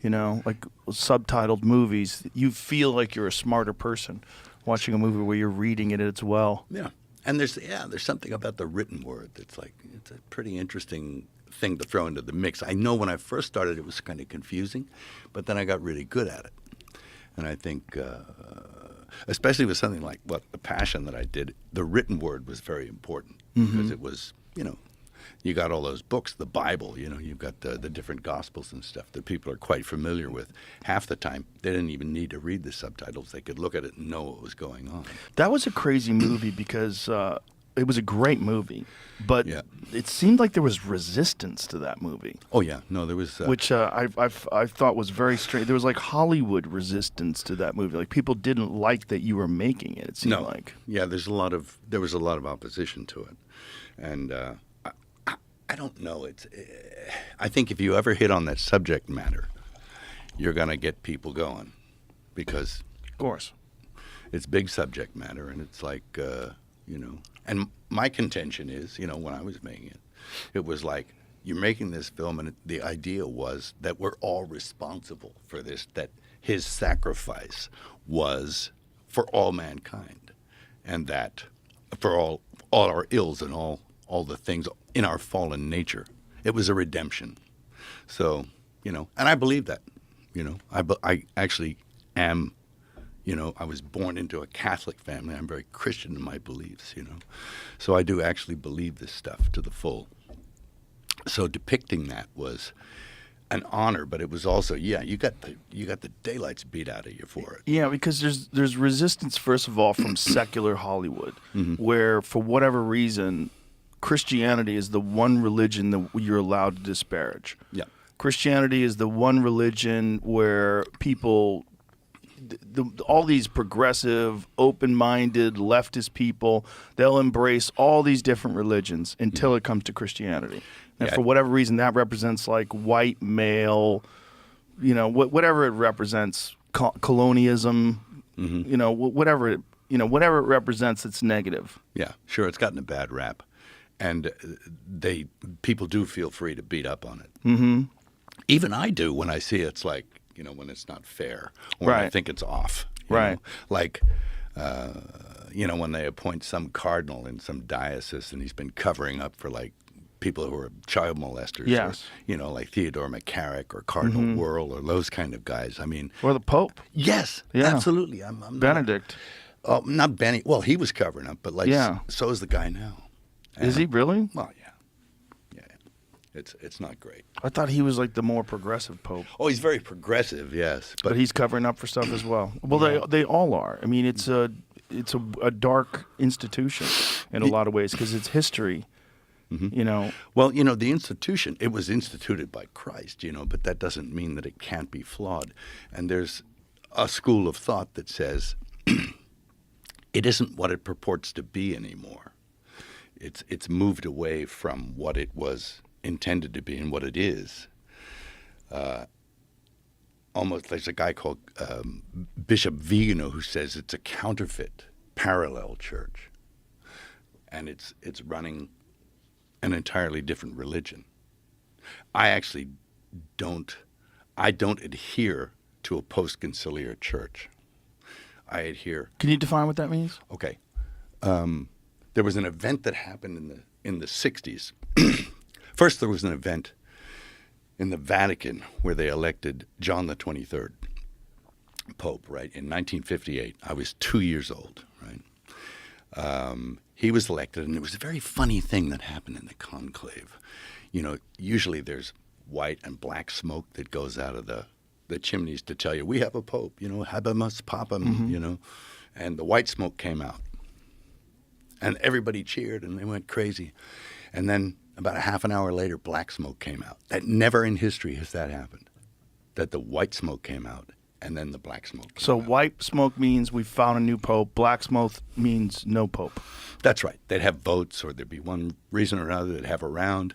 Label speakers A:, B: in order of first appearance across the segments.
A: you know, like subtitled movies, you feel like you're a smarter person watching a movie where you're reading it as well.
B: Yeah. And there's something about the written word that's like, it's a pretty interesting thing to throw into the mix. I know when I first started it was kind of confusing, but then I got really good at it. And I think, especially with something like The Passion that I did, the written word was very important because it was, you know, you got all those books, the Bible, you know, you've got the different Gospels and stuff that people are quite familiar with. Half the time, they didn't even need to read the subtitles. They could look at it and know what was going on.
A: That was a crazy movie because it was a great movie, but it seemed like there was resistance to that movie.
B: Oh, yeah. No, there was...
A: which I thought was very strange. There was like Hollywood resistance to that movie. Like people didn't like that you were making it, it seemed like.
B: Yeah, there was a lot of opposition to it. And... I don't know. I think if you ever hit on that subject matter, you're going to get people going because,
A: of course,
B: it's big subject matter, and it's like, you know. And my contention is, you know, when I was making it, it was like you're making this film, and the idea was that we're all responsible for this. That his sacrifice was for all mankind, and that for all our ills and all the things in our fallen nature. It was a redemption. So, you know, and I believe that, you know. I actually am, you know, I was born into a Catholic family. I'm very Christian in my beliefs, you know. So I do actually believe this stuff to the full. So depicting that was an honor, but it was also, you got the daylights beat out of you for it.
A: Yeah, because there's resistance, first of all, from secular Hollywood, where for whatever reason Christianity is the one religion that you're allowed to disparage.
B: Yeah.
A: Christianity is the one religion where people, all these progressive, open-minded, leftist people, they'll embrace all these different religions until it comes to Christianity. And for whatever reason, that represents like white male, you know, whatever it represents, colonialism, you know, whatever it represents, it's negative.
B: Yeah, sure, it's gotten a bad rap. And people do feel free to beat up on it. Even I do when I see it's like, you know, when it's not fair, or when I think it's off. You know? Like, you know, when they appoint some cardinal in some diocese and he's been covering up for like people who are child molesters.
A: Yes.
B: Or, you know, like Theodore McCarrick or Cardinal Wuerl or those kind of guys. I mean.
A: Or the Pope.
B: Yes, absolutely. I'm
A: Benedict.
B: Not Benny. Well, he was covering up, but like, so is the guy now.
A: Is he really?
B: Well, yeah. It's not great.
A: I thought he was like the more progressive pope.
B: Oh, he's very progressive, yes.
A: But he's covering up for stuff as well. Well, they all are. I mean, it's a dark institution in a lot of ways because it's history. You know.
B: Well, you know, the institution, it was instituted by Christ, you know, but that doesn't mean that it can't be flawed. And there's a school of thought that says it isn't what it purports to be anymore. It's moved away from what it was intended to be and what it is. Almost, there's a guy called Bishop Vigano who says it's a counterfeit parallel church, and it's running an entirely different religion. I actually don't adhere to a post-conciliar church. I adhere.
A: Can you define what that means?
B: Okay. There was an event that happened in the 60s. First, there was an event in the Vatican where they elected John the 23rd Pope, right, in 1958. I was 2 years old, right? He was elected, and there was a very funny thing that happened in the conclave. You know, usually there's white and black smoke that goes out of the chimneys to tell you, we have a pope, you know, habemus papam, you know. And the white smoke came out. And everybody cheered, and they went crazy. And then about a half an hour later, black smoke came out. That never in history has that happened, that the white smoke came out, and then the black smoke came
A: So
B: out.
A: white smoke means we found a new pope. Black smoke means no pope.
B: That's right. They'd have votes, or there'd be one reason or another. They'd have a round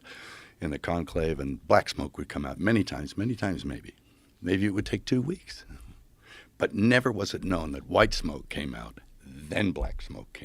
B: in the conclave, and black smoke would come out many times maybe. Maybe it would take 2 weeks. But never was it known that white smoke came out, then black smoke came